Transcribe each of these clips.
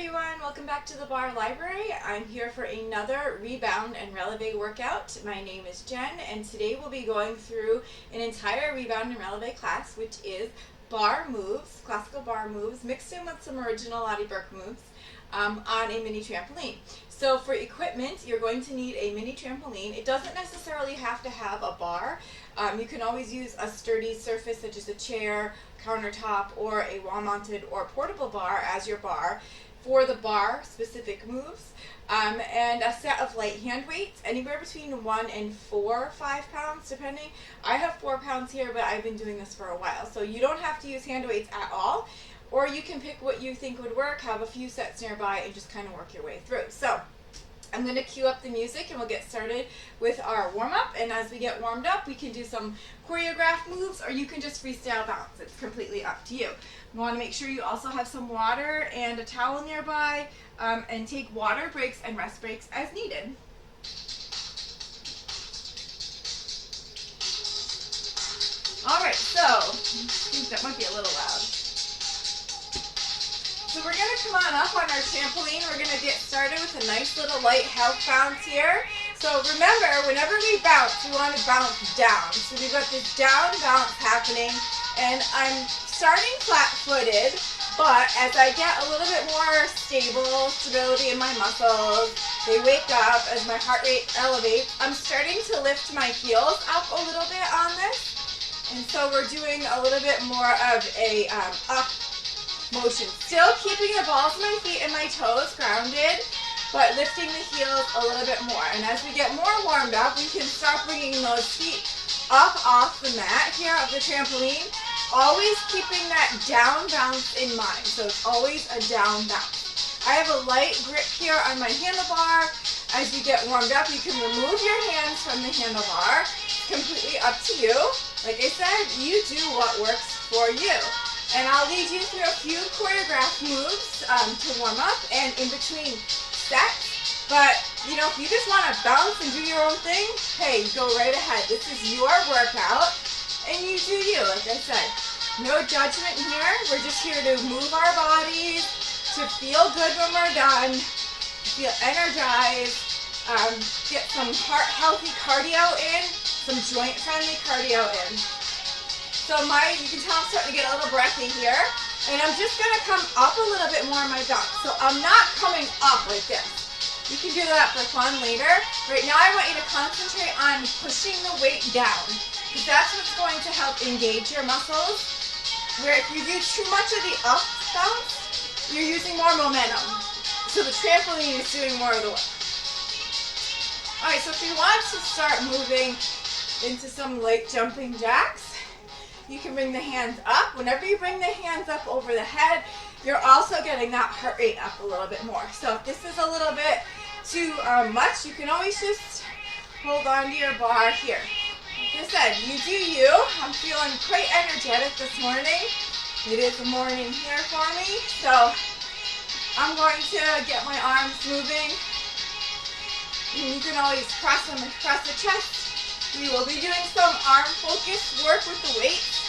everyone, welcome back to the Barre Library. I'm here for another Rebound and Releve workout. My name is Jen, and today we'll be going through an entire Rebound and Releve class, which is bar moves, classical bar moves, mixed in with some original Lottie Burke moves on a mini trampoline. So for equipment, you're going to need a mini trampoline. It doesn't necessarily have to have a bar. You can always use a sturdy surface such as a chair, countertop, or a wall-mounted or portable bar as your bar for the bar specific moves, and a set of light hand weights, anywhere between 1 and 4 or 5 pounds depending. I have 4 pounds here, but I've been doing this for a while, so you don't have to use hand weights at all, or you can pick what you think would work, have a few sets nearby, and just kind of work your way through. So I'm going to cue up the music and we'll get started with our warm-up, and as we get warmed up we can do some choreographed moves, or you can just freestyle bounce. It's completely up to you. You want to make sure you also have some water and a towel nearby, and take water breaks and rest breaks as needed. Alright, so I think that might be a little loud. So we're going to come on up on our trampoline. We're going to get started with a nice little light health bounce here. So remember, whenever we bounce, we want to bounce down. So we've got this down bounce happening, and I'm starting flat-footed, but as I get a little bit more stability in my muscles, they wake up as my heart rate elevates, I'm starting to lift my heels up a little bit on this. And so we're doing a little bit more of a up motion. Still keeping the balls of my feet and my toes grounded, but lifting the heels a little bit more. And as we get more warmed up, we can start bringing those feet up off the mat here of the trampoline, always keeping that down bounce in mind. So it's always a down bounce. I have a light grip here on my handlebar. As you get warmed up, you can remove your hands from the handlebar. It's completely up to you. Like I said, you do what works for you. And I'll lead you through a few choreographed moves to warm up and in between sets. But, you know, if you just want to bounce and do your own thing, hey, go right ahead. This is your workout, and you do you, like I said. No judgment here. We're just here to move our bodies, to feel good when we're done, feel energized, get some heart-healthy cardio in, some joint-friendly cardio in. So you can tell I'm starting to get a little breathy here. And I'm just going to come up a little bit more in my bounce. So I'm not coming up like this. You can do that for fun later. Right now I want you to concentrate on pushing the weight down, because that's what's going to help engage your muscles. Where if you do too much of the up bounce, you're using more momentum. So the trampoline is doing more of the work. Alright, so if you want to start moving into some light jumping jacks, you can bring the hands up. Whenever you bring the hands up over the head, you're also getting that heart rate up a little bit more. So if this is a little bit too much, you can always just hold on to your bar here. Like I said, you do you. I'm feeling quite energetic this morning. It is the morning here for me. So I'm going to get my arms moving. And you can always press them across the chest. We will be doing some arm focused work with the weights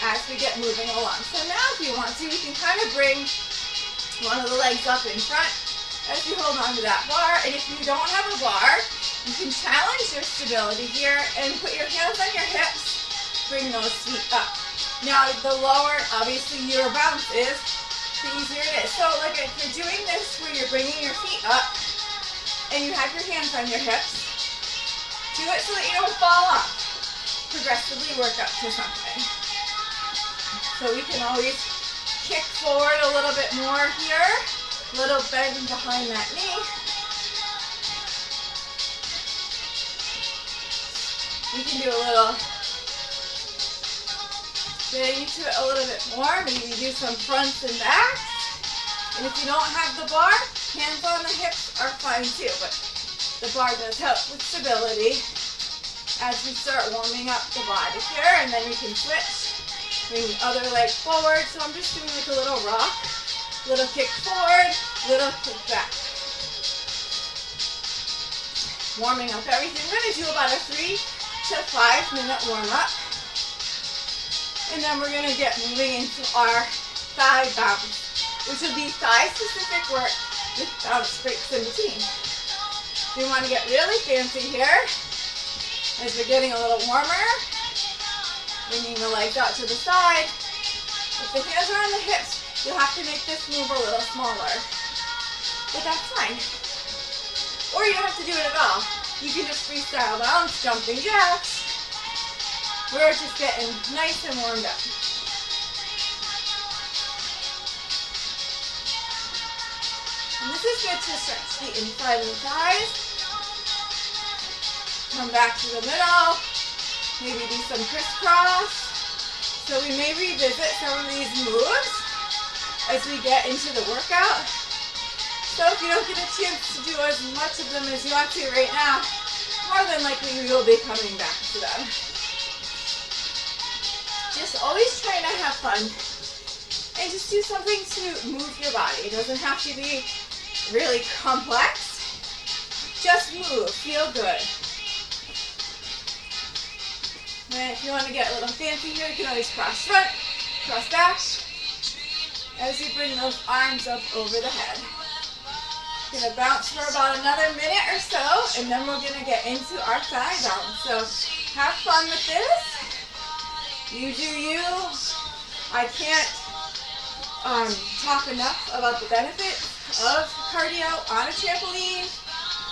as we get moving along. So now if you want to, you can kind of bring one of the legs up in front as you hold on to that bar. And if you don't have a bar, you can challenge your stability here and put your hands on your hips, bring those feet up. Now the lower, obviously, your bounce is, the easier it is. So like if you're doing this where you're bringing your feet up and you have your hands on your hips, do it so that you don't fall off. Progressively work up to something. So we can always kick forward a little bit more here. Little bend behind that knee. We can do a little getting into it a little bit more. Maybe do some fronts and backs. And if you don't have the bar, hands on the hips are fine too. But the bar does help with stability as we start warming up the body here, and then we can switch. Bring the other leg forward. So I'm just doing like a little rock, little kick forward, little kick back. Warming up everything. We're going to do about a 3 to 5 minute warm up. And then we're going to get moving into our thigh bounce. which will be thigh-specific work with bounce breaks in between. We want to get really fancy here as we're getting a little warmer. Bringing the legs out to the side. If the hands are on the hips, you'll have to make this move a little smaller. But that's fine. Or you don't have to do it at all. You can just freestyle bounce, jumping jacks. We're just getting nice and warmed up. And this is good to stretch the inside of the thighs. Come back to the middle. Maybe do some crisscross. So we may revisit some of these moves as we get into the workout. So if you don't get a chance to do as much of them as you want to right now, more than likely we will be coming back to them. Just always trying to have fun and just do something to move your body. It doesn't have to be really complex. Just move, feel good. And if you want to get a little fancy here, you can always cross front, cross back, as you bring those arms up over the head. Going to bounce for about another minute or so, and then we're going to get into our thigh bounce. So have fun with this. You do you. I can't talk enough about the benefits of cardio on a trampoline.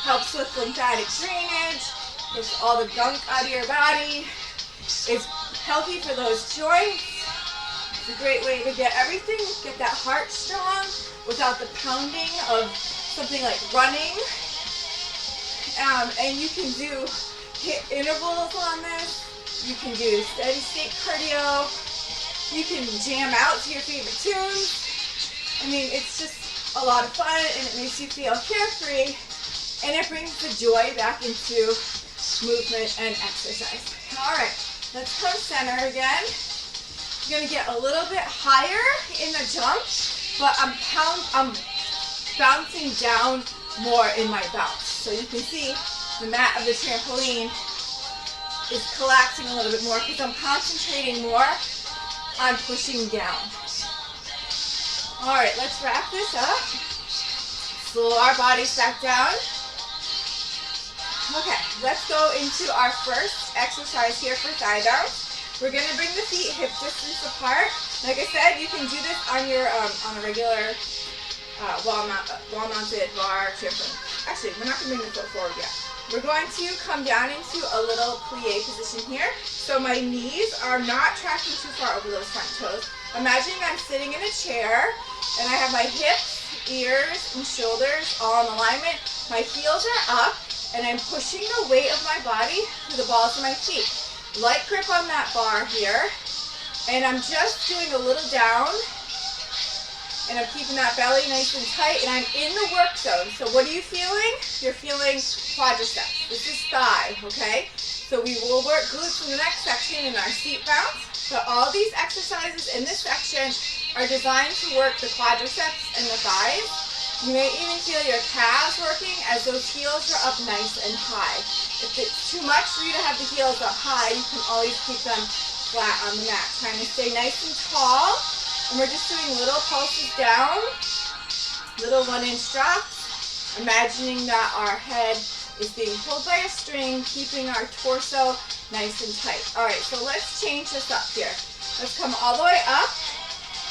Helps with lymphatic drainage, gets all the gunk out of your body. It's healthy for those joints. It's a great way to get everything, get that heart strong without the pounding of something like running. And you can do hit intervals on this. You can do steady state cardio. You can jam out to your favorite tunes. I mean, it's just a lot of fun, and it makes you feel carefree, and it brings the joy back into movement and exercise. All right. Let's come center again. I'm going to get a little bit higher in the jump, but I'm bouncing down more in my bounce. So you can see the mat of the trampoline is collapsing a little bit more because I'm concentrating more on pushing down. All right, let's wrap this up. Slow our bodies back down. Okay, let's go into our first exercise here for thigh bounce. We're going to bring the feet hip distance apart. Like I said, you can do this on your on a regular wall-mounted bar trampoline. Actually, we're not going to bring this up forward yet. We're going to come down into a little plie position here. So my knees are not tracking too far over those front toes. Imagine I'm sitting in a chair and I have my hips, ears, and shoulders all in alignment. My heels are up. And I'm pushing the weight of my body to the balls of my feet. Light grip on that bar here. And I'm just doing a little down. And I'm keeping that belly nice and tight. And I'm in the work zone. So what are you feeling? You're feeling quadriceps. This is thigh, okay? So we will work glutes in the next section in our seat bounce. But all these exercises in this section are designed to work the quadriceps and the thighs. You may even feel your calves working as those heels are up nice and high. If it's too much for you to have the heels up high, you can always keep them flat on the mat. Trying to stay nice and tall. And we're just doing little pulses down, little 1-inch drops, imagining that our head is being pulled by a string, keeping our torso nice and tight. All right, so let's change this up here. Let's come all the way up,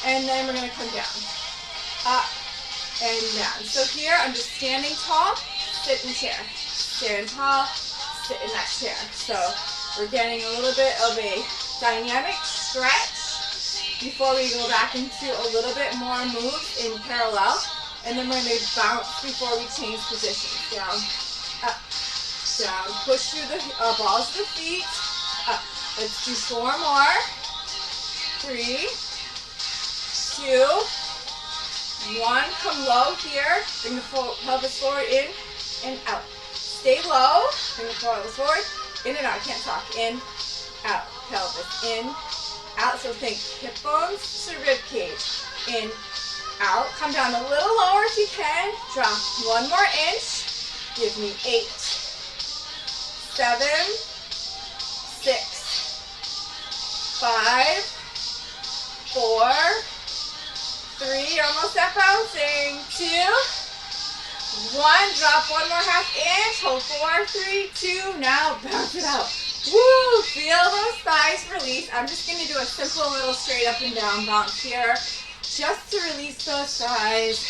and then we're going to come down. Up. And down. So here, I'm just standing tall, sit in chair. Stand tall, sit in that chair. So we're getting a little bit of a dynamic stretch before we go back into a little bit more moves in parallel. And then we're going to bounce before we change positions. Down, up, down. Push through the balls of the feet. Up. Let's do 4 more. 3, 2, 1, come low here. Bring the pelvis forward, in and out. Stay low. Bring the pelvis forward, in and out. I can't talk. In, out. Pelvis, in, out. So think hip bones to rib cage. In, out. Come down a little lower if you can. Drop 1 more inch. Give me 8, 7, 6, 5, 4, 3, 3, almost at bouncing. 2, 1, drop one more half inch, hold 4, 3, 2, now bounce it out. Woo, feel those thighs release. I'm just gonna do a simple little straight up and down bounce here, just to release those thighs.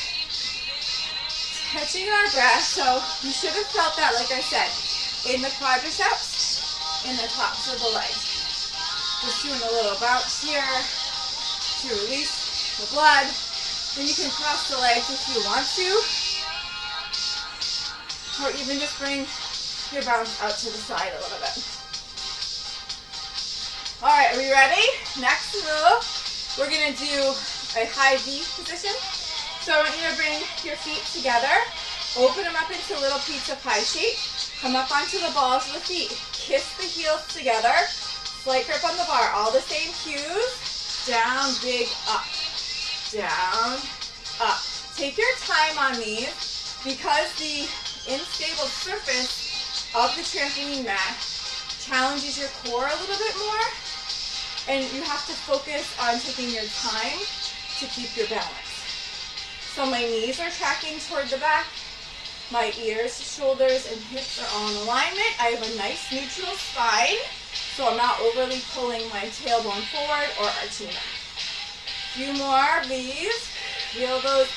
Catching our breath, so you should have felt that, like I said, in the quadriceps, in the tops of the legs. Just doing a little bounce here to release the blood. Then you can cross the legs if you want to, or even just bring your bounce out to the side a little bit. All right, are we ready? Next move, we're gonna do a high V position. So I want you to bring your feet together, open them up into little pizza pie shape, come up onto the balls of the feet, kiss the heels together, slight grip on the bar, all the same cues, down, big, up, down, up. Take your time on these because the unstable surface of the trampoline mat challenges your core a little bit more, and you have to focus on taking your time to keep your balance. So my knees are tracking toward the back, my ears, shoulders, and hips are all in alignment. I have a nice neutral spine, so I'm not overly pulling my tailbone forward or arching back. A few more of these. Feel those.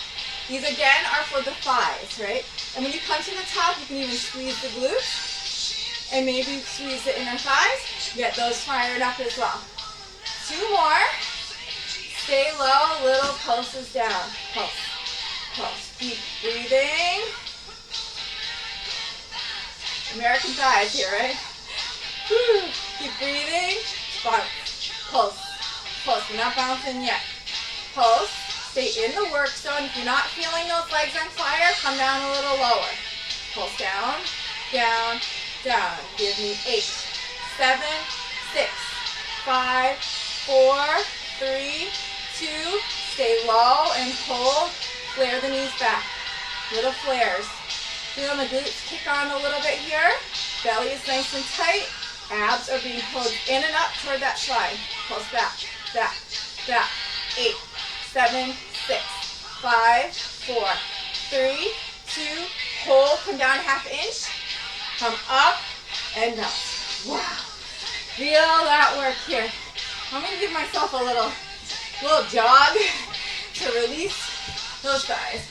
These again are for the thighs, right? And when you come to the top, you can even squeeze the glutes and maybe squeeze the inner thighs. Get those fired up as well. 2 more. Stay low, little pulses down. Pulse, pulse. Keep breathing. American thighs here, right? Whew. Keep breathing. Bounce, pulse, pulse. We're not bouncing yet. Pulse. Stay in the work zone. If you're not feeling those legs on fire, come down a little lower. Pulse down, down, down. Give me 8, 7, 6, 5, 4, 3, 2. Stay low and hold. Flare the knees back. Little flares. Feel the glutes kick on a little bit here. Belly is nice and tight. Abs are being pulled in and up toward that spine. Pulse back, back, back. 8, 7, 6, 5, 4, 3, 2. Hold. Come down half inch. Come up and down. Wow. Feel that work here. I'm going to give myself a little jog to release those thighs.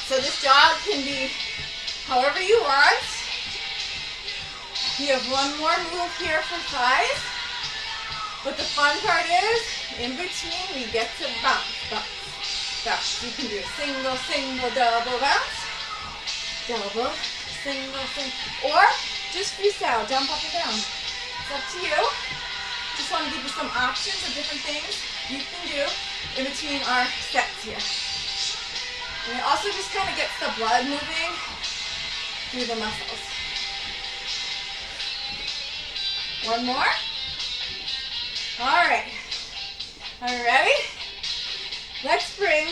So this jog can be however you want. You have one more move here for thighs. But the fun part is, in between, we get to bounce, bounce, bounce. You can do a single, single, double bounce. Double, single, single. Or just freestyle, jump up and down. It's up to you. Just want to give you some options of different things you can do in between our sets here. And it also just kind of gets the blood moving through the muscles. One more. All right. Are you ready? Let's bring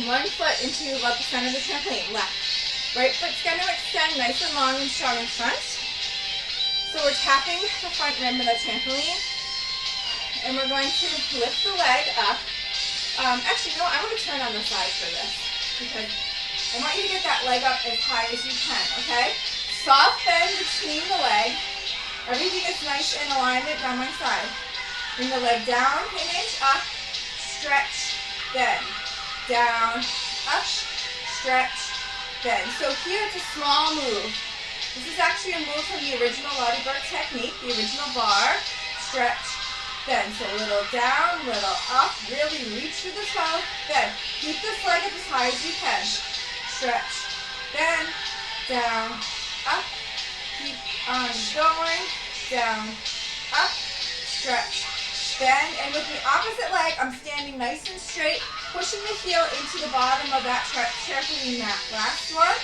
one foot into about the center of the trampoline. Left. Right foot's going to extend nice and long and strong in front. So we're tapping the front rim of the trampoline, and we're going to lift the leg up. Actually, no, I want to turn on the side for this, because I want you to get that leg up as high as you can, okay? Soft bend between the leg. Everything is nice in alignment down my side. Bring the leg down, an inch, up, stretch, bend. Down, up, stretch, bend. So here it's a small move. This is actually a move from the original bodyguard technique, the original bar. Stretch, bend. So a little down, little up. Really reach through the toe, bend. Keep this leg up as high as you can. Stretch, bend, down, up. Keep on going, down, up, stretch, bend. And with the opposite leg, I'm standing nice and straight, pushing the heel into the bottom of that trampoline mat. Last one,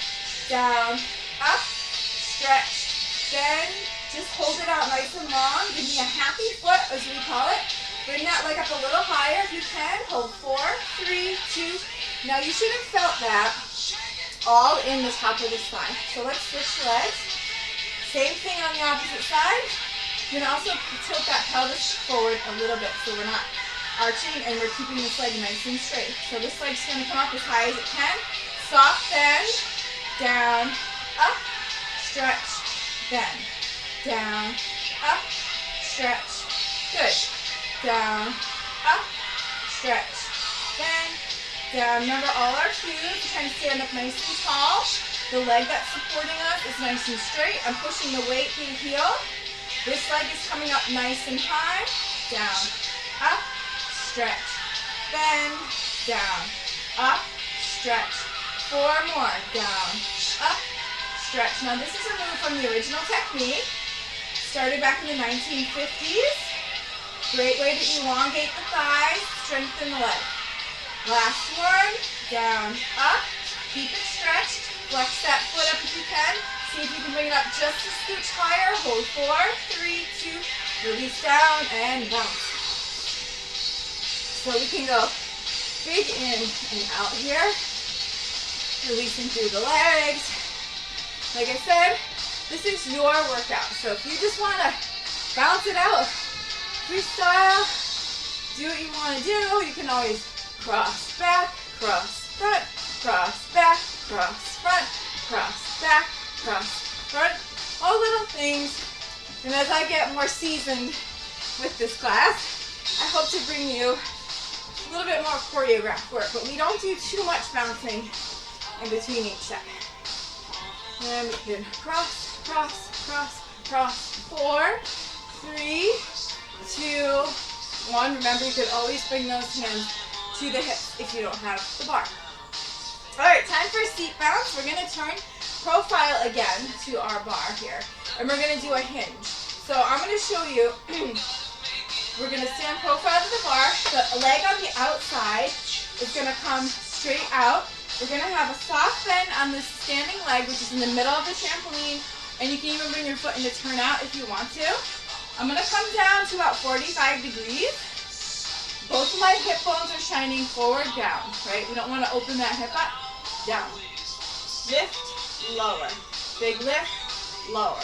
down, up, stretch, bend. Just hold it out nice and long. Give me a happy foot, as we call it. Bring that leg up a little higher if you can. Hold 4, 3, 2. Now you should have felt that all in the top of the spine. So let's switch legs. Same thing on the opposite side. You can also tilt that pelvis forward a little bit so we're not arching, and we're keeping this leg nice and straight. So this leg's going to come up as high as it can. Soft bend, down, up, stretch, bend, down, up, stretch. Good. Down, up, stretch, bend, down. Remember all our cues. We're trying to stand up nice and tall. The leg that's supporting us is nice and straight. I'm pushing the weight through the heel. This leg is coming up nice and high. Down, up, stretch, bend, down, up, stretch. 4 more. Down, up, stretch. Now this is a move from the original technique. Started back in the 1950s. Great way to elongate the thighs, strengthen the leg. Last one. Down, up. Keep it stretched. Flex that foot up if you can. See if you can bring it up just a scooch higher. Hold 4, 3, 2. Release down and bounce. So we can go big in and out here. Releasing through the legs. Like I said, this is your workout. So if you just want to bounce it out, freestyle, do what you want to do, you can always cross back, cross front, cross back, cross front, cross back, cross front. All little things. And as I get more seasoned with this class, I hope to bring you a little bit more choreographed work. But we don't do too much bouncing in between each set. And we can cross, cross, cross, cross. 4, 3, 2, 1. Remember, you could always bring those hands to the hips if you don't have the bar. All right, time for a seat bounce. We're going to turn profile again to our bar here, and we're going to do a hinge. So I'm going to show you, we're going to stand profile to the bar. The leg on the outside is going to come straight out. We're going to have a soft bend on the standing leg, which is in the middle of the trampoline, and you can even bring your foot in to turn out if you want to. I'm going to come down to about 45 degrees. Both of my hip bones are shining forward, down, right? We don't want to open that hip up, down. Lift, lower. Big lift, lower.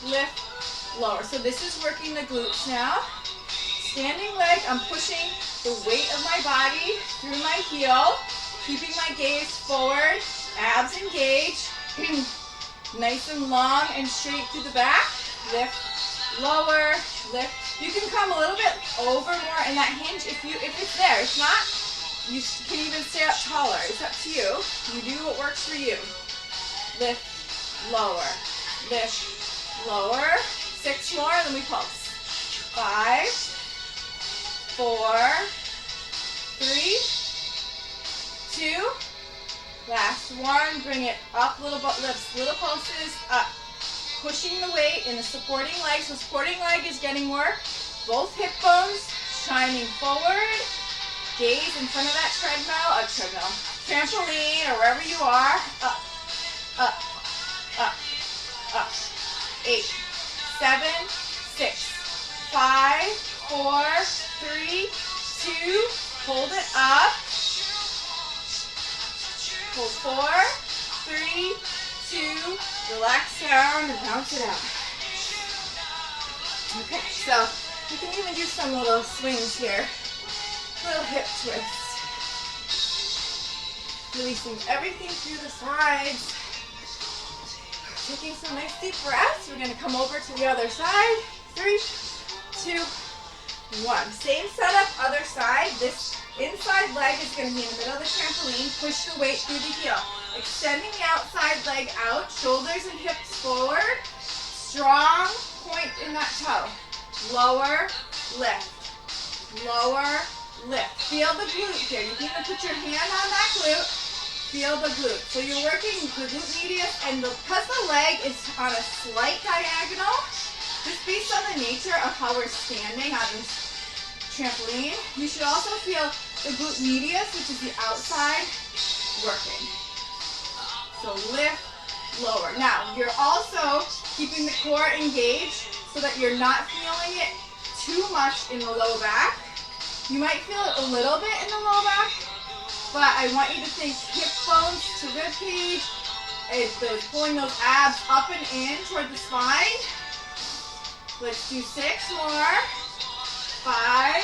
Lift, lower. So this is working the glutes now. Standing leg, I'm pushing the weight of my body through my heel. Keeping my gaze forward, abs engaged, nice and long and straight through the back. Lift, lower, lift. You can come a little bit over more in that hinge if it's there. If not, you can even stay up taller. It's up to you. You do what works for you. Lift, lower, lift, lower. 6 more, and then we pulse. 5, 4, 3, 2, last one, bring it up, little butt lifts, little pulses, up. Pushing the weight in the supporting leg, so supporting leg is getting work. Both hip bones shining forward. Gaze in front of that treadmill, trampoline, or wherever you are. Up, up, up, up. 8, 7, 6, 5, 4, 3, 2, hold it up. Hold 4, 3, 2, relax down and bounce it out. Okay, so you can even do some little swings here. Little hip twists. Releasing everything through the sides. Taking some nice deep breaths. We're going to come over to the other side. 3, 2, 1. Same setup, other side. This inside leg is going to be in the middle of the trampoline. Push the weight through the heel. Extending the outside leg out. Shoulders and hips forward. Strong point in that toe. Lower, lift. Lower, lift. Feel the glute here. You can even put your hand on that glute. Feel the glute. So you're working the glute medius, and because the leg is on a slight diagonal, just based on the nature of how we're standing on this trampoline, you should also feel the glute medius, which is the outside, working. So lift, lower. Now, you're also keeping the core engaged so that you're not feeling it too much in the low back. You might feel it a little bit in the low back, but I want you to think hip bones to rib cage, pulling those abs up and in toward the spine. Let's do 6 more. 5,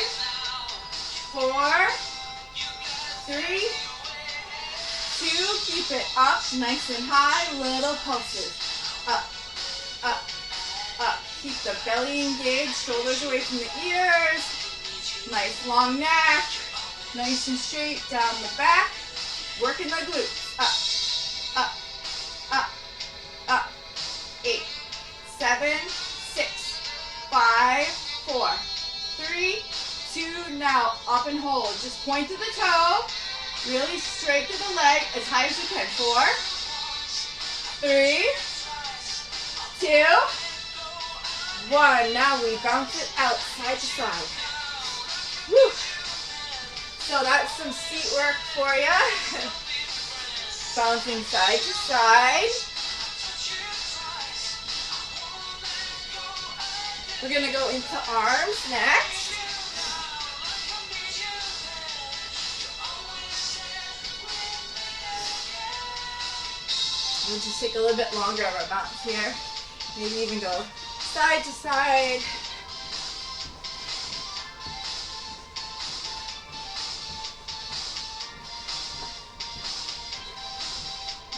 4, 3, 2, keep it up, nice and high, little pulses. Up, up, up. Keep the belly engaged, shoulders away from the ears. Nice long neck, nice and straight down the back. Working the glutes. Up, up, up, up. 8, 7, 6, 5, 4, 3, 2, now up and hold. Just point to the toe, really straight to the leg as high as you can. 4, 3, 2, 1. Now we bounce it out side to side. Woo. So that's some seat work for you. Bouncing side to side. We're going to go into arms next. We'll just take a little bit longer of a bounce here. Maybe even go side to side.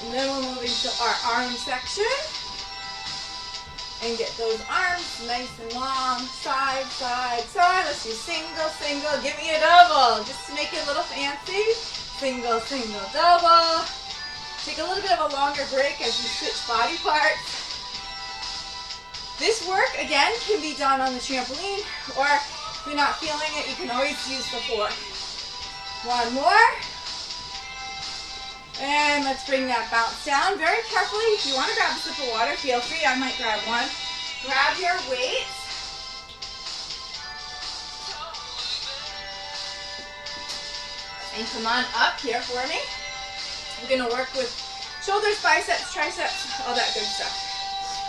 And then we're moving to our arm section. And get those arms nice and long, side, side, side. Let's do single, single. Give me a double, just to make it a little fancy. Single, single, double. Take a little bit of a longer break as you switch body parts. This work, again, can be done on the trampoline, or if you're not feeling it, you can always use the floor. One more. And let's bring that bounce down very carefully. If you want to grab a sip of water, feel free. I might grab one. Grab your weights. And come on up here for me. We're going to work with shoulders, biceps, triceps, all that good stuff.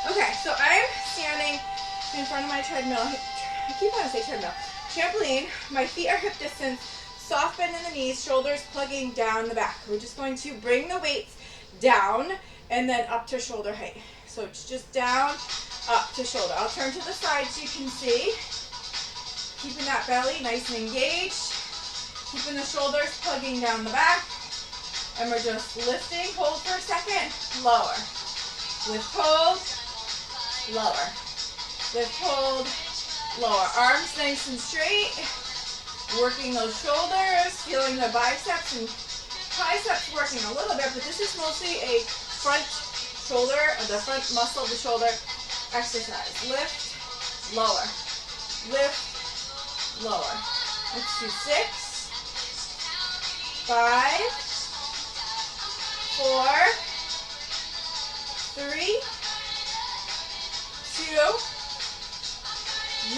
Okay, so I'm standing in front of my treadmill. I keep wanting to say treadmill. Trampoline. My feet are hip distance. Soft bend in the knees, shoulders plugging down the back. We're just going to bring the weights down and then up to shoulder height. So it's just down, up to shoulder. I'll turn to the side so you can see. Keeping that belly nice and engaged. Keeping the shoulders plugging down the back. And we're just lifting, hold for a second, lower. Lift, hold, lower. Lift, hold, lower. Arms nice and straight. Working those shoulders, feeling the biceps and triceps working a little bit, but this is mostly a front shoulder, or the front muscle of the shoulder exercise. Lift, lower. Lift, lower. Let's do 6, 5, 4, 3, 2,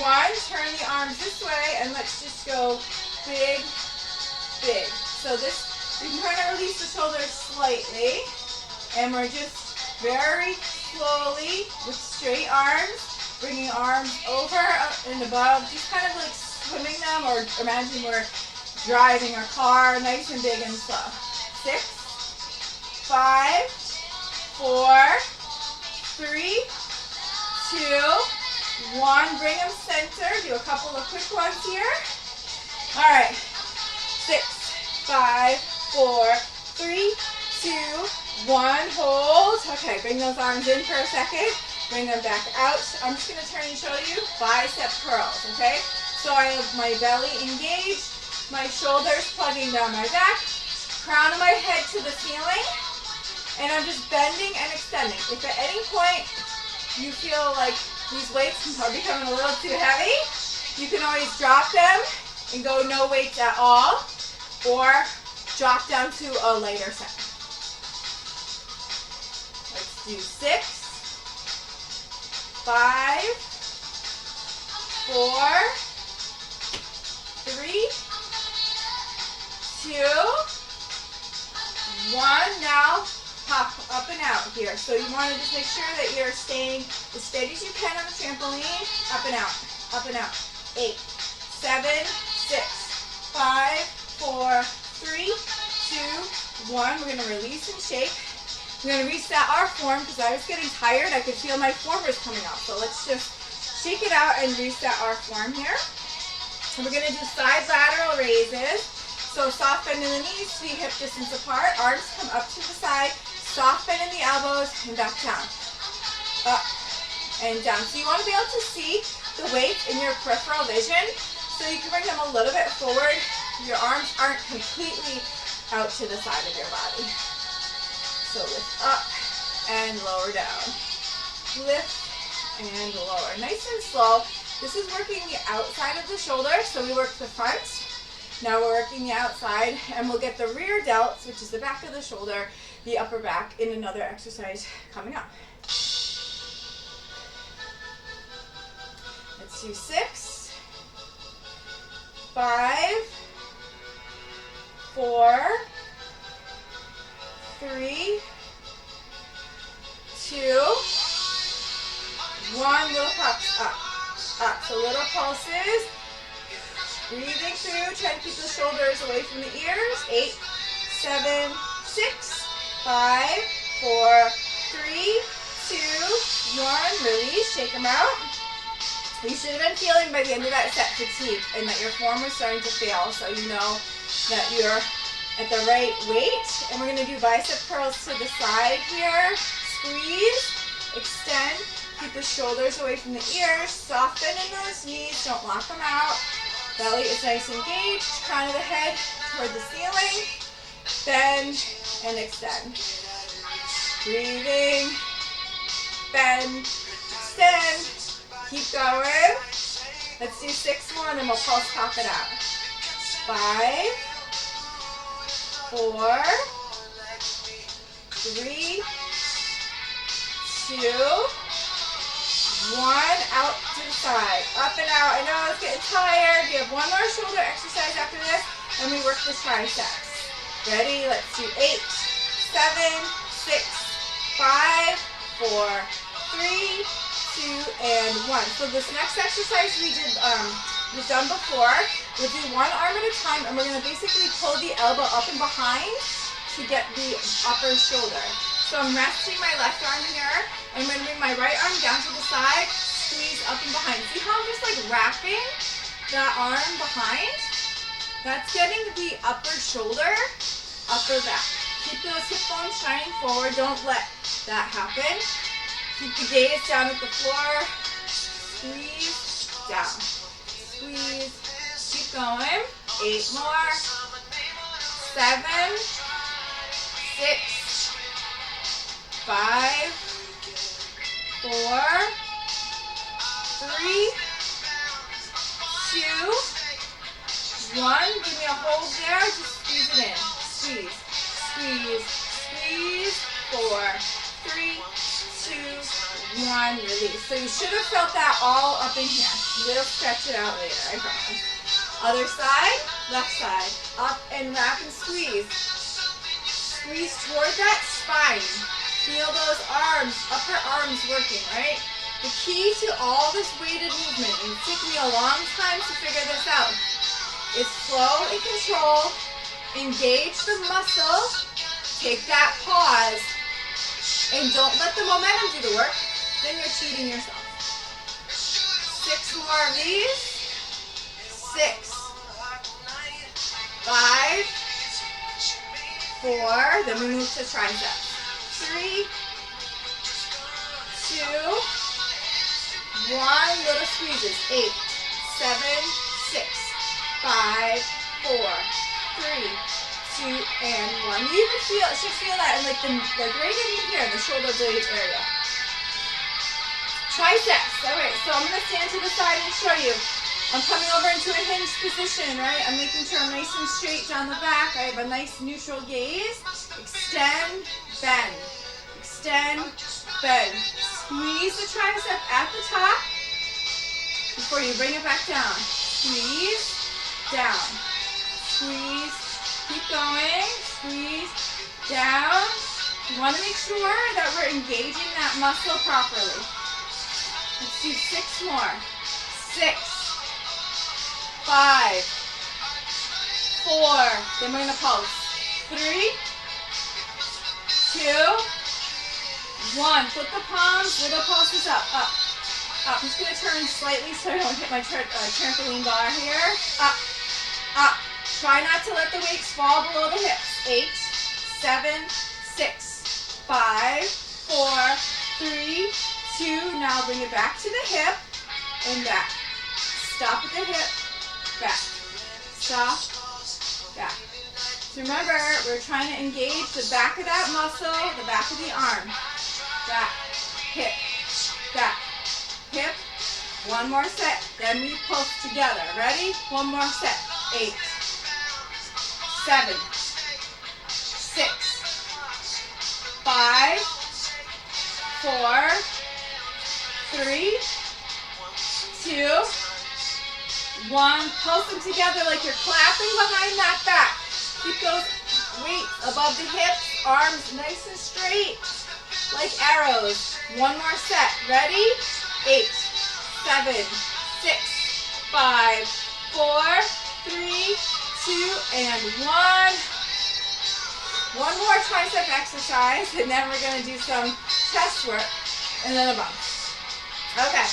1, turn the arms this way, and let's just go big, big. So this, you can kind of release the shoulders slightly, and we're just very slowly, with straight arms, bringing arms over and above, just kind of like swimming them, or imagine we're driving a car, nice and big and slow. 6, 5, 4, 3, 2, 1, bring them center. Do a couple of quick ones here. All right. 6, 5, 4, 3, 2, 1. Hold. Okay, bring those arms in for a second. Bring them back out. I'm just going to turn and show you bicep curls, okay? So I have my belly engaged, my shoulders plugging down my back, crown of my head to the ceiling, and I'm just bending and extending. If at any point you feel like these weights are becoming a little too heavy, you can always drop them and go no weights at all, or drop down to a lighter set. Let's do 6, 5, 4, 3, 2, 1. Now pop up and out here. So you want to just make sure that you're staying as steady as you can on the trampoline. Up and out. Up and out. 8, 7, 6, 5, 4, 3, 2, 1. We're going to release and shake. We're going to reset our form because I was getting tired. I could feel my form was coming off. So let's just shake it out and reset our form here. And we're going to do side lateral raises. So soft bend in the knees, feet hip distance apart, arms come up to the side, soft bend in the elbows, and back down. Up and down. So you want to be able to see the weight in your peripheral vision, so you can bring them a little bit forward. Your arms aren't completely out to the side of your body. So lift up and lower down. Lift and lower. Nice and slow. This is working the outside of the shoulder, so we work the front. Now we're working the outside, and we'll get the rear delts, which is the back of the shoulder, the upper back, in another exercise coming up. Let's do 6, 5, 4, 3, 2, 1. Little puffs up, up. So little pulses. Breathing through, try to keep the shoulders away from the ears. 8, 7, 6, 5, 4, 3, 2, 1. Release, shake them out. You should have been feeling by the end of that set fatigue and that your form was starting to fail, so you know that you're at the right weight. And we're going to do bicep curls to the side here. Squeeze, extend, keep the shoulders away from the ears. Soft bend in those knees, don't lock them out. Belly is nice and engaged, crown of the head toward the ceiling. Bend and extend. Breathing, bend, extend. Keep going. Let's do 6 more and then we'll pulse pop it out. 5, 4, 3, 2, 1. Out to the side. Up and out. I know it's getting tired. We have one more shoulder exercise after this, and we work the triceps. Ready? Let's do 8, 7, 6, 5, 4, 3, 2, and 1. So this next exercise we've done before. We'll do one arm at a time, and we're going to basically pull the elbow up and behind to get the upper shoulder. So I'm resting my left arm here. I'm going to bring my right arm down to the side, squeeze up and behind. See how I'm just like wrapping that arm behind? That's getting the upper shoulder, upper back. Keep those hip bones shining forward. Don't let that happen. Keep the gaze down at the floor. Squeeze, down. Squeeze. Keep going. 8 more. 7, 6, 5, 4, 3, 2, 1. Give me a hold there. Just squeeze it in. Squeeze, squeeze, squeeze. 4, 3, 2, 1. Release. So you should have felt that all up in here. We'll stretch it out later, I promise. Other side, left side. Up and wrap and squeeze. Squeeze toward that spine. Feel those arms, upper arms working, right? The key to all this weighted movement, and it took me a long time to figure this out, is flow and control. Engage the muscle. Take that pause. And don't let the momentum do the work. Then you're cheating yourself. 6 more of these. 6, 5, 4. Then we move to triceps. 3, 2, 1. Little squeezes. 8, 7, 6, 5, 4, 3, 2, and 1. You even should feel that in like right in here, the shoulder blade area. Triceps. All right, so I'm going to stand to the side and show you. I'm coming over into a hinged position, right? I'm making sure I'm nice and straight down the back. I have a nice neutral gaze. Extend, bend. Extend, bend. Squeeze the tricep at the top before you bring it back down. Squeeze, down. Squeeze, keep going. Squeeze, down. You want to make sure that we're engaging that muscle properly. Let's do 6 more. 6, 5, 4, then we're going to pulse. 3, 2, 1. Flip the palms, little pulses up, up. Up. I'm just going to turn slightly so I don't hit my trampoline bar here. Up, up. Try not to let the weights fall below the hips. 8, 7, 6, 5, 4, 3, 2. Now bring it back to the hip and back. Stop at the hip, back. Stop, back. So remember, we're trying to engage the back of that muscle, the back of the arm. Back, hip, back, hip. One more set, then we pulse together. Ready? One more set. 8, 7, 6, 5, 4, 3, 2, 1. Pulse them together like you're clapping behind that back. Keep those weights above the hips, arms nice and straight, like arrows. One more set. Ready? 8, 7, 6, 5, 4, 3, 2, and 1. One more tricep exercise, and then we're going to do some chest work, and then a bump. Okay,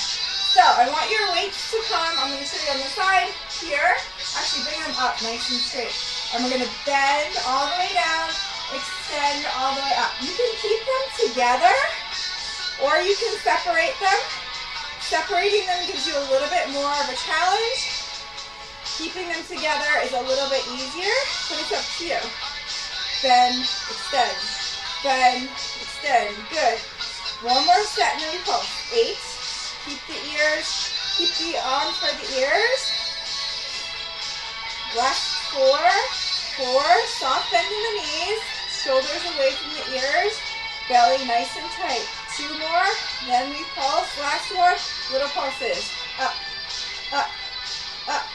so I want your weights to come. I'm going to show you on the side here. Actually, bring them up nice and straight. And we're going to bend all the way down, extend all the way up. You can keep them together, or you can separate them. Separating them gives you a little bit more of a challenge. Keeping them together is a little bit easier, but it's up to you. Bend, extend, bend, extend. Good. One more set and then we pulse. 8. Keep the ears, keep the arms by the ears. Last 4. 4. Soft bend in the knees. Shoulders away from the ears. Belly nice and tight. 2 more. Then we pulse. Last one. Little pulses. Up, up, up,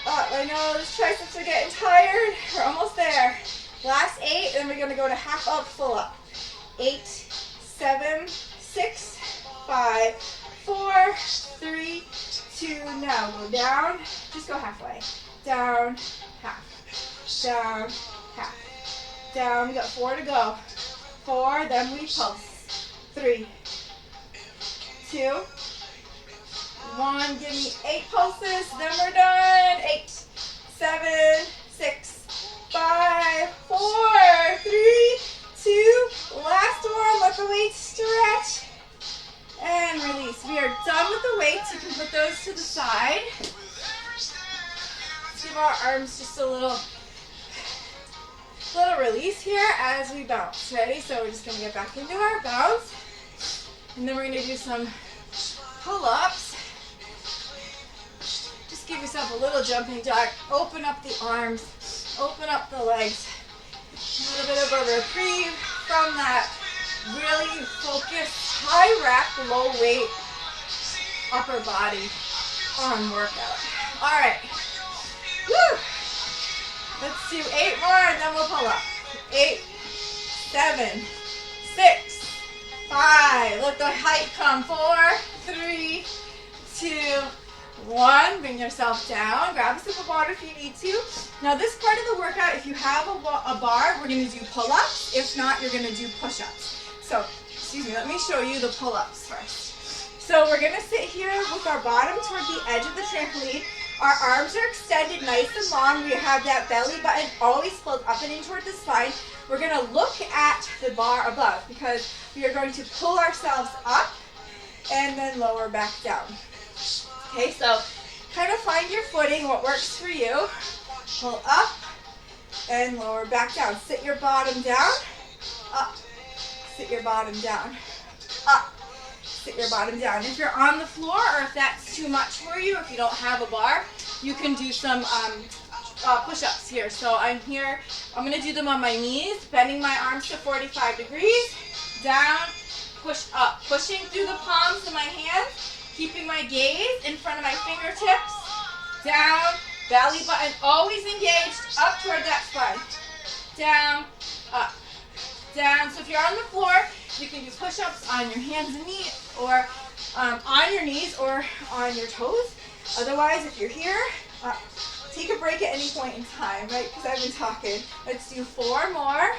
up. I know those triceps are getting tired. We're almost there. Last 8, and we're going to go to half up, full up. 8, 7, 6, 5, 4, 3, 2. Now go down. Just go halfway. Down, half. Down, half. Down. We got 4 to go. 4, then we pulse. 3, 2, 1. Give me 8 pulses, then we're done. 8, 7, 6, 5, 4, 3, 2. Last one. Let the weights stretch. And release. We are done with the weights. You can put those to the side. Let's give our arms just a little release here as we bounce. Ready? So we're just going to get back into our bounce. And then we're going to do some pull-ups. Just give yourself a little jumping jack. Open up the arms. Open up the legs. A little bit of a reprieve from that really focused, high rep, low weight, upper body arm workout. All right. Woo! Let's do 8 more and then we'll pull up. 8, 7, 6, 5. Let the height come. 4, 3, 2, 1. Bring yourself down. Grab a sip of water if you need to. Now this part of the workout, if you have a bar, we're going to do pull-ups. If not, you're going to do push-ups. So, excuse me, let me show you the pull-ups first. So we're going to sit here with our bottom toward the edge of the trampoline. Our arms are extended nice and long. We have that belly button always pulled up and in toward the spine. We're going to look at the bar above because we are going to pull ourselves up and then lower back down. Okay, so kind of find your footing, what works for you. Pull up and lower back down. Sit your bottom down, up. Sit your bottom down, up. Sit your bottom down. If you're on the floor or if that's too much for you, if you don't have a bar, you can do some push-ups here. So I'm here, I'm going to do them on my knees, bending my arms to 45 degrees, down, push up, pushing through the palms of my hands, keeping my gaze in front of my fingertips, down, belly button always engaged, up toward that spine, down, up, down. So if you're on the floor, you can do push-ups on your hands and knees, or on your knees, or on your toes. Otherwise, if you're here, take a break at any point in time, right? Because I've been talking. Let's do 4 more.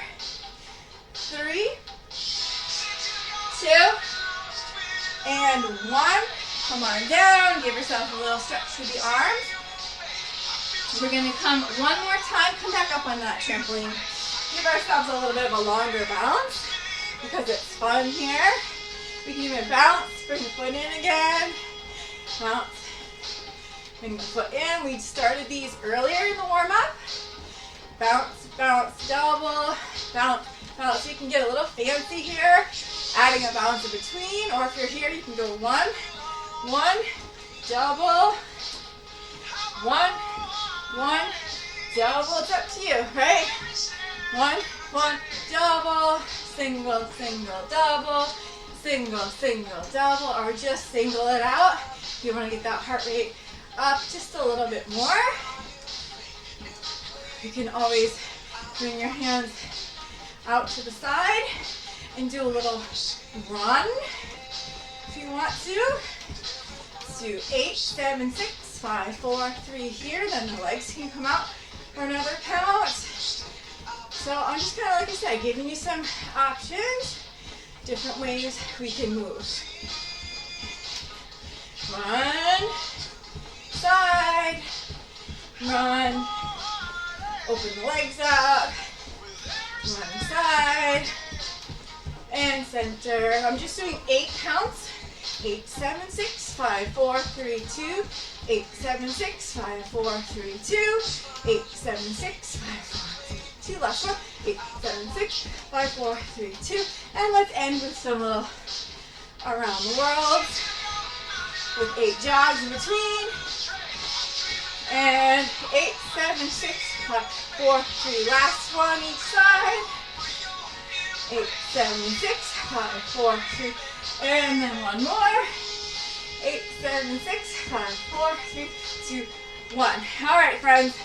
3, 2, and 1. Come on down, give yourself a little stretch through the arms. We're going to come one more time, come back up on that trampoline. Give ourselves a little bit of a longer bounce because it's fun here. We can even bounce, bring the foot in again. Bounce, bring the foot in. We started these earlier in the warm-up. Bounce, bounce, double, bounce, bounce. You can get a little fancy here, adding a bounce in between, or if you're here, you can go one, double, one, double. It's up to you, right? One, double, single, double, single, double, or just single it out. If you want to get that heart rate up just a little bit more, you can always bring your hands out to the side and do a little run if you want to. Let's do 8, 7, 6, 5, 4, 3 here. Then the legs can come out for another count. So I'm just kind of, like I said, giving you some options, different ways we can move. Run, side, run, open the legs up, run side, and center. I'm just doing 8 counts. 8, 7, 6, 5, 4, 3, 2, 8, 7, 6, 5, 4, 3, 2, 8, 7, 6, 5, 4, 3, 2. Last one. 8, 7, 6, 5, 4, 3, 2. And let's end with some little around the world with 8 jogs in between. And 8, 7, 6, 5, 4, 3. Last one each side. 8, 7, 6, 5, 4, 3. And then one more. 8, 7, 6, 5, 4, 3, 2, 1. All right, friends.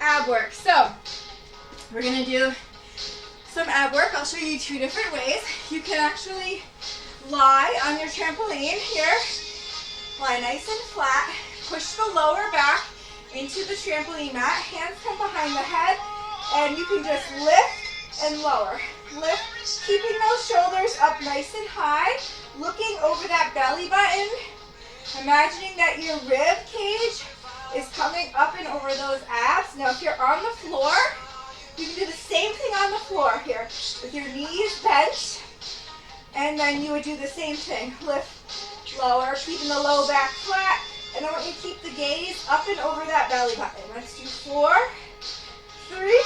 Ab work. So we're going to do some ab work. I'll show you 2 different ways. You can actually lie on your trampoline here. Lie nice and flat. Push the lower back into the trampoline mat. Hands come behind the head. And you can just lift and lower. Lift, keeping those shoulders up nice and high. Looking over that belly button. Imagining that your rib cage is coming up and over those abs. Now if you're on the floor, you can do the same thing on the floor here. With your knees bent. And then you would do the same thing. Lift, lower, keeping the low back flat. And I want you to keep the gaze up and over that belly button. Let's do 4, 3,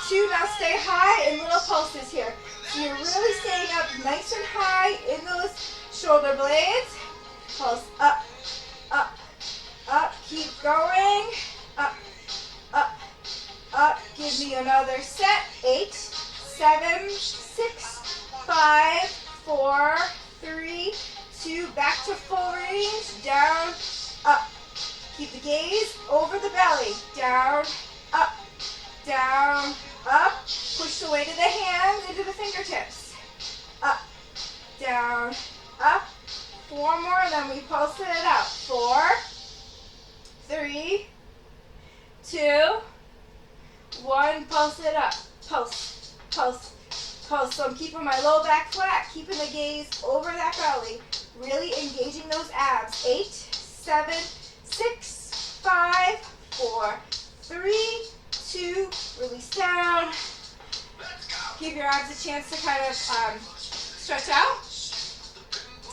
2. Now stay high in little pulses here. So you're really staying up nice and high in those shoulder blades. Pulse up, up, up. Keep going. Up, up, up. Give me another set. 8, 7, 6, 5, 4, 3, 2. Back to full range. Down, up. Keep the gaze over the belly. Down, up, down, up. Push the weight of the hands into the fingertips. Up, down, up. 4 more, and then we pulse it out. 4, 3, 2, 1. Pulse it up. Pulse, pulse, pulse. So I'm keeping my low back flat, keeping the gaze over that belly. Really engaging those abs. 8, 7, 6, 5, 4, 3, 2. Release down. Give your abs a chance to kind of stretch out.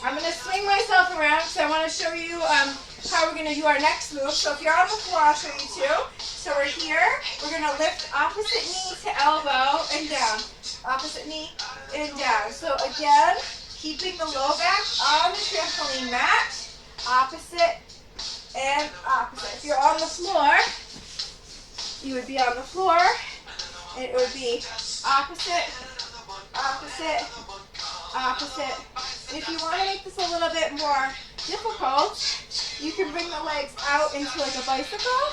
I'm going to swing myself around because I want to show you how we're going to do our next move. So if you're on the floor, I'll show you too. So we're here. We're going to lift opposite knee to elbow and down. Opposite knee and down. So again, keeping the low back on the trampoline mat. Opposite and opposite. If you're on the floor, you would be on the floor. And it would be opposite, opposite, opposite. If you want to make this a little bit more difficult, you can bring the legs out into like a bicycle.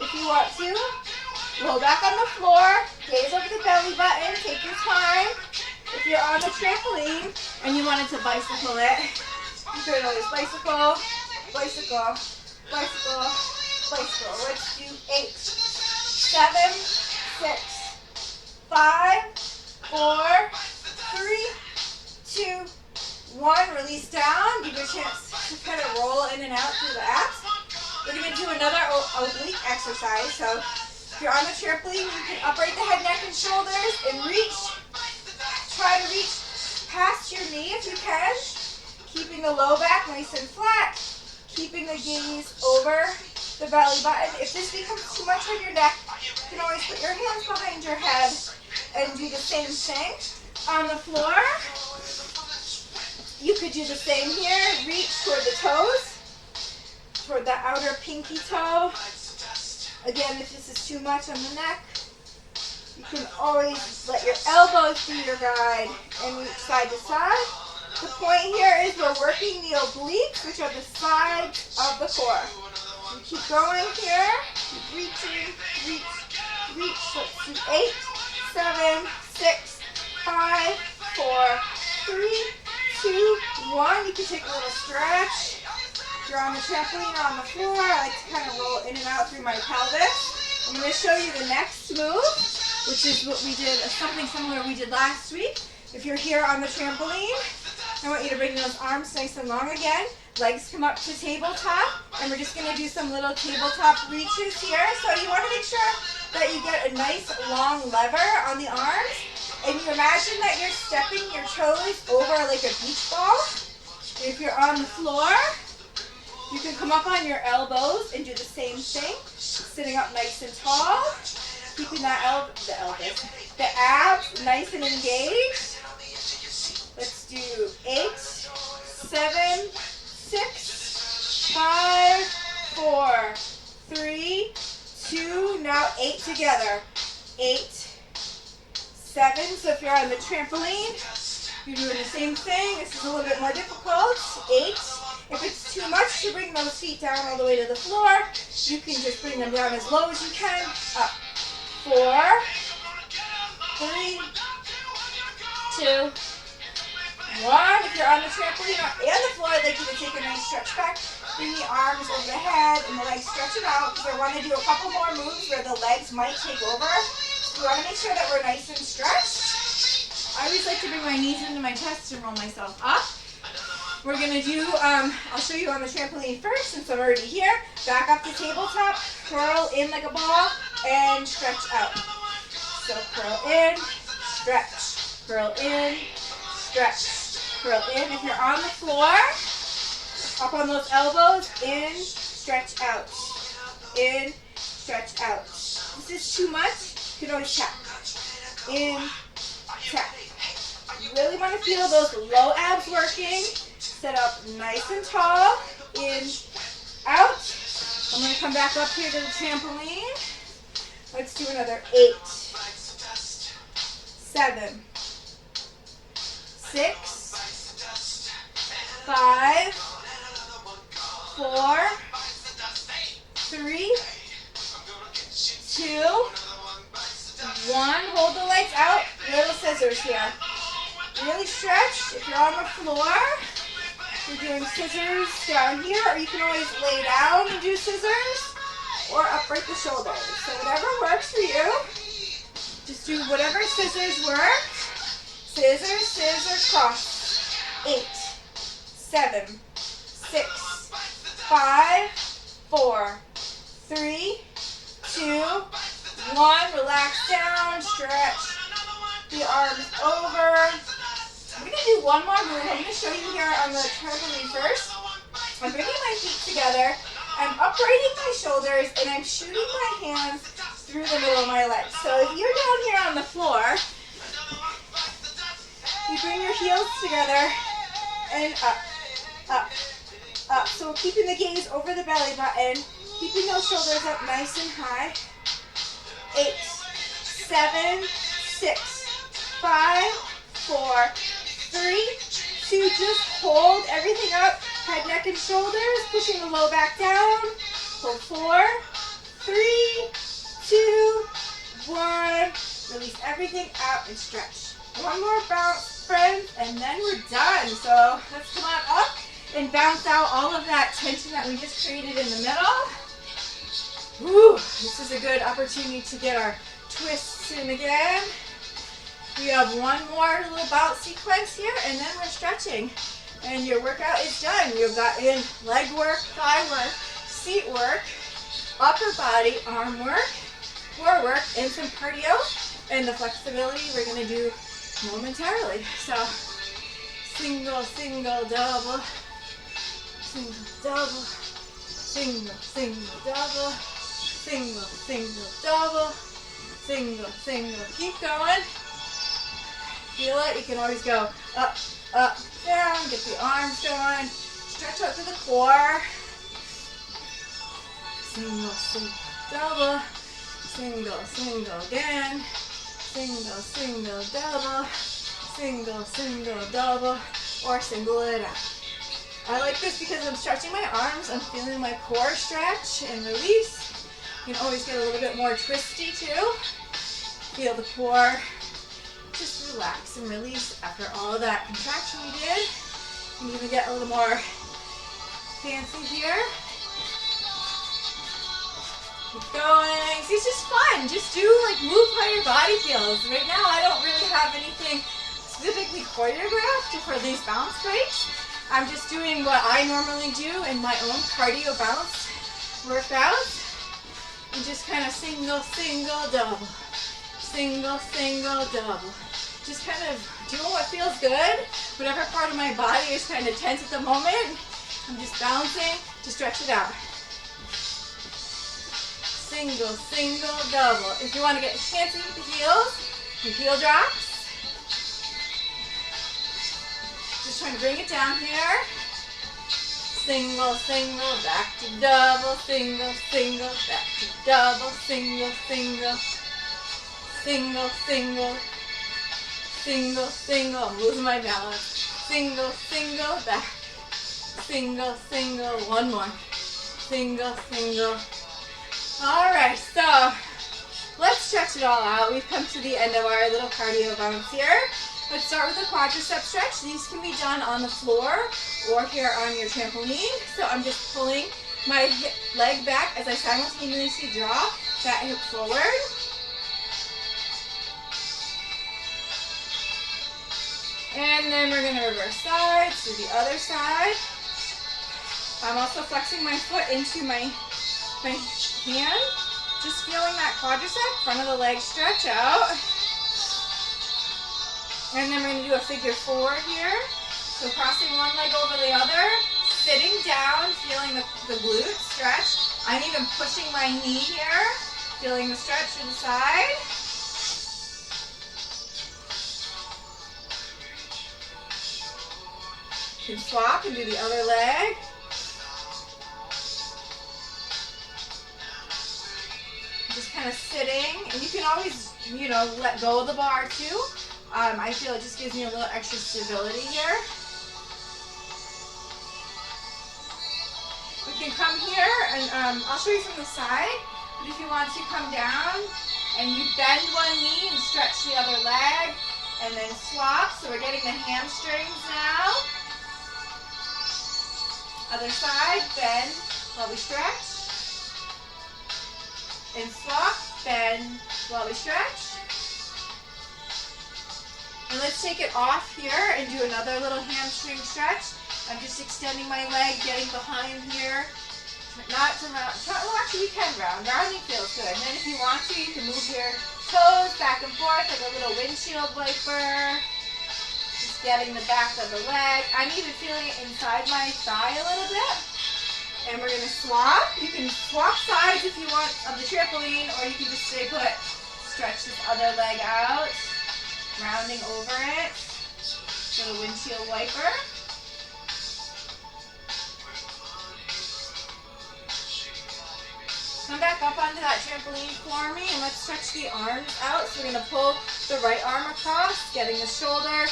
If you want to, roll back on the floor, gaze over the belly button, take your time. If you're on the trampoline and you wanted to bicycle it, you could always bicycle, bicycle, bicycle, bicycle. Let's do 8, 7, 6, 5, 4, 3, 2, 1, release down. Give you a chance to kind of roll in and out through the abs. We're going to do another oblique exercise. So if you're on the trampoline, you can upright the head, neck, and shoulders and reach. Try to reach past your knee if you can. Keeping the low back nice and flat. Keeping the gaze over the belly button. If this becomes too much on your neck, you can always put your hands behind your head and do the same thing. On the floor, you could do the same here. Reach toward the toes, toward the outer pinky toe. Again, if this is too much on the neck, you can always let your elbows be your guide and reach side to side. The point here is we're working the obliques, which are the sides of the core. We keep going here. Keep reaching, reach, reach. Let's do 8, 7, 6, 5, 4, 3, 2, 1. You can take a little stretch. If you're on the trampoline or on the floor, I like to kind of roll in and out through my pelvis. I'm going to show you the next move, which is what we did, something similar we did last week. If you're here on the trampoline, I want you to bring those arms nice and long again. Legs come up to tabletop, and we're just going to do some little tabletop reaches here. So you want to make sure that you get a nice long lever on the arms, and you imagine that you're stepping your toes over like a beach ball. If you're on the floor, you can come up on your elbows and do the same thing, sitting up nice and tall, keeping that the abs nice and engaged. Let's do 8, 7, 6, 5, 4, 3, 2, now 8 together. 8, 7, so if you're on the trampoline, you're doing the same thing. This is a little bit more difficult. 8, if it's too much to bring those feet down all the way to the floor, you can just bring them down as low as you can. Up. 4, 3, 2, 1. If you're on the trampoline and the floor, I'd like you to take a nice stretch back. Bring the arms over the head and the legs stretch them out, because I want to do a couple more moves where the legs might take over. We want to make sure that we're nice and stretched. I always like to bring my knees into my chest and roll myself up. We're going to do, I'll show you on the trampoline first since I'm already here. Back up to tabletop, curl in like a ball, and stretch out. So curl in, stretch, curl in, stretch, curl in. If you're on the floor, up on those elbows, in, stretch out, in, stretch out. If this is too much, you can always tap, in, tap. You really want to feel those low abs working. Sit up nice and tall, in, out. I'm going to come back up here to the trampoline. Let's do another 8, 7, 6, 5, 4, 3, 2, 1. Hold the legs out. Little scissors here. Really stretch. If you're on the floor, you're doing scissors down here, or you can always lay down and do scissors, or upright the shoulders. So whatever works for you, just do whatever scissors work. Scissors, scissors, cross. 8, 7, 6, 5, 4, 3, 2, 1. Relax down, stretch the arms over. I'm going to do one more move. I'm going to show you here on the trampoline first. I'm bringing my feet together. I'm uprighting my shoulders, and I'm shooting my hands through the middle of my legs. So if you're down here on the floor, you bring your heels together and up, up, up. So we're keeping the gaze over the belly button, keeping those shoulders up nice and high. 8, 7, 6, 5, 4, 3, 2, just hold everything up, head, neck, and shoulders, pushing the low back down. Hold 4, 3, 2, 1. Release everything out and stretch. One more bounce, friends, and then we're done. So let's come on up and bounce out all of that tension that we just created in the middle. Woo, this is a good opportunity to get our twists in again. We have one more little bounce sequence here, and then we're stretching. And your workout is done. You've got in leg work, thigh work, seat work, upper body, arm work, core work, and some cardio. And the flexibility we're going to do momentarily. So single, single, double, single, double, single, single, double, single, single, double, single, single. Keep going. Feel it. You can always go up, up, down. Get the arms going. Stretch out to the core. Single, single, double. Single, single again. Single, single, double. Single, single, double. Or single it out. I like this because I'm stretching my arms. I'm feeling my core stretch and release. You can always get a little bit more twisty too. Feel the core. Just relax and release after all of that contraction we did. You can even get a little more fancy here. Keep going. See, it's just fun. Just do move how your body feels. Right now I don't really have anything specifically choreographed for these bounce breaks. I'm just doing what I normally do in my own cardio bounce workouts. And just kind of single, single, double. Single, single, double. Just kind of doing what feels good. Whatever part of my body is kind of tense at the moment, I'm just bouncing to stretch it out. Single, single, double. If you want to get fancy with the heels, do heel drops. Just trying to bring it down here. Single, single, back to double, single, single, back to double, single, single, single, single, single, single. I'm losing my balance. Single, single, back. Single, single, one more. Single, single. All right, so let's stretch it all out. We've come to the end of our little cardio bounce here. Let's start with a quadricep stretch. These can be done on the floor or here on your trampoline. So I'm just pulling my leg back as I simultaneously draw that hip forward. And then we're going to reverse sides to the other side. I'm also flexing my foot into my hand. Just feeling that quadricep, front of the leg stretch out. And then we're going to do a figure four here. So crossing one leg over the other, sitting down, feeling the glute stretch. I'm even pushing my knee here, feeling the stretch to the side. You can swap and do the other leg. Just kind of sitting, and you can always, let go of the bar too. I feel it just gives me a little extra stability here. We can come here, and I'll show you from the side, but if you want to come down, and you bend one knee and stretch the other leg, and then swap, so we're getting the hamstrings now. Other side, bend while we stretch. And swap, bend while we stretch. And let's take it off here and do another little hamstring stretch. I'm just extending my leg, getting behind here. Not to round, well actually you can round. Rounding feels good. And then if you want to, you can move your toes back and forth like a little windshield wiper. Just getting the back of the leg. I'm even feeling it inside my thigh a little bit. And we're going to swap. You can swap sides if you want of the trampoline, or you can just stay put. Stretch this other leg out. Rounding over it. Little windshield wiper. Come back up onto that trampoline for me, and let's stretch the arms out. So we're going to pull the right arm across, getting the shoulder,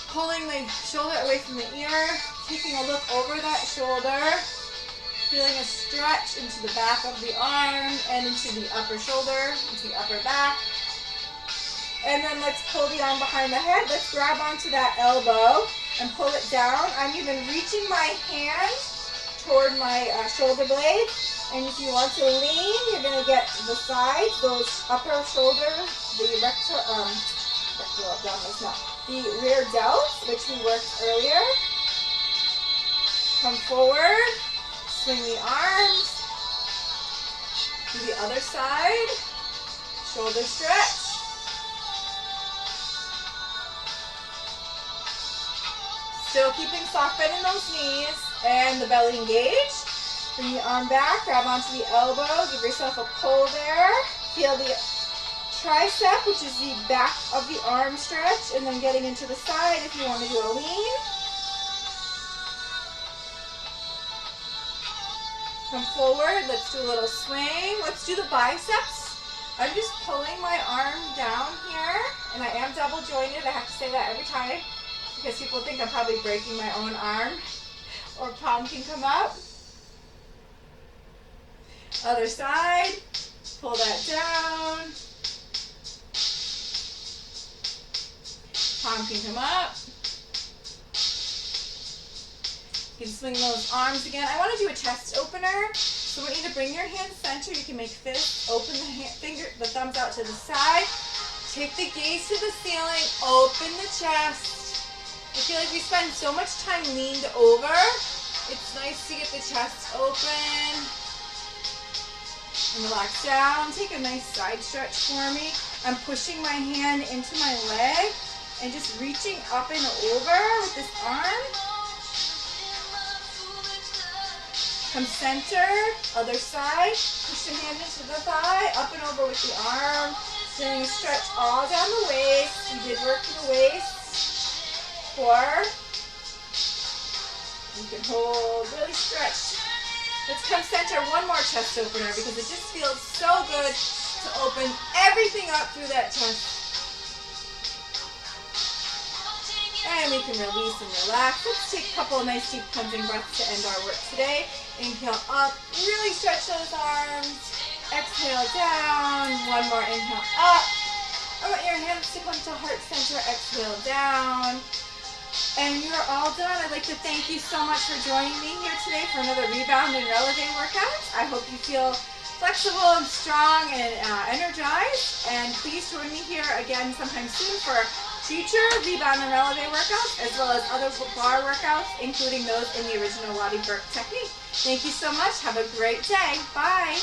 pulling the shoulder away from the ear, taking a look over that shoulder. Feeling a stretch into the back of the arm and into the upper shoulder, into the upper back. And then let's pull the arm behind the head. Let's grab onto that elbow and pull it down. I'm even reaching my hand toward my shoulder blade. And if you want to lean, you're going to get the sides, those upper shoulders, the the rear delts, which we worked earlier. Come forward, swing the arms. Do the other side, shoulder stretch. Still keeping soft bend in those knees and the belly engaged. Bring the arm back, grab onto the elbow, give yourself a pull there. Feel the tricep, which is the back of the arm stretch, and then getting into the side if you want to do a lean. Come forward, let's do a little swing. Let's do the biceps. I'm just pulling my arm down here, and I am double jointed. I have to say that every time because people think I'm probably breaking my own arm, or palm can come up. Other side, pull that down. Palm can come up. You can swing those arms again. I want to do a chest opener. So I want you to bring your hands center. You can make fists. Open the thumbs out to the side. Take the gaze to the ceiling. Open the chest. I feel like we spend so much time leaned over. It's nice to get the chest open. And relax down. Take a nice side stretch for me. I'm pushing my hand into my leg and just reaching up and over with this arm. Come center, other side. Push the hand into the thigh, up and over with the arm. Doing a stretch all down the waist. We did work to the waist. 4. You can hold, really stretch. Let's come center, one more chest opener because it just feels so good to open everything up through that chest. And we can release and relax. Let's take a couple of nice deep cleansing breaths to end our work today. Inhale up, really stretch those arms. Exhale down, one more inhale up. I want your hands to come to heart center, exhale down. And you're all done. I'd like to thank you so much for joining me here today for another Rebound and Releve workout. I hope you feel flexible and strong and energized. And please join me here again sometime soon for future Rebound and Releve workouts, as well as other bar workouts, including those in the original Waddy Burke technique. Thank you so much. Have a great day. Bye.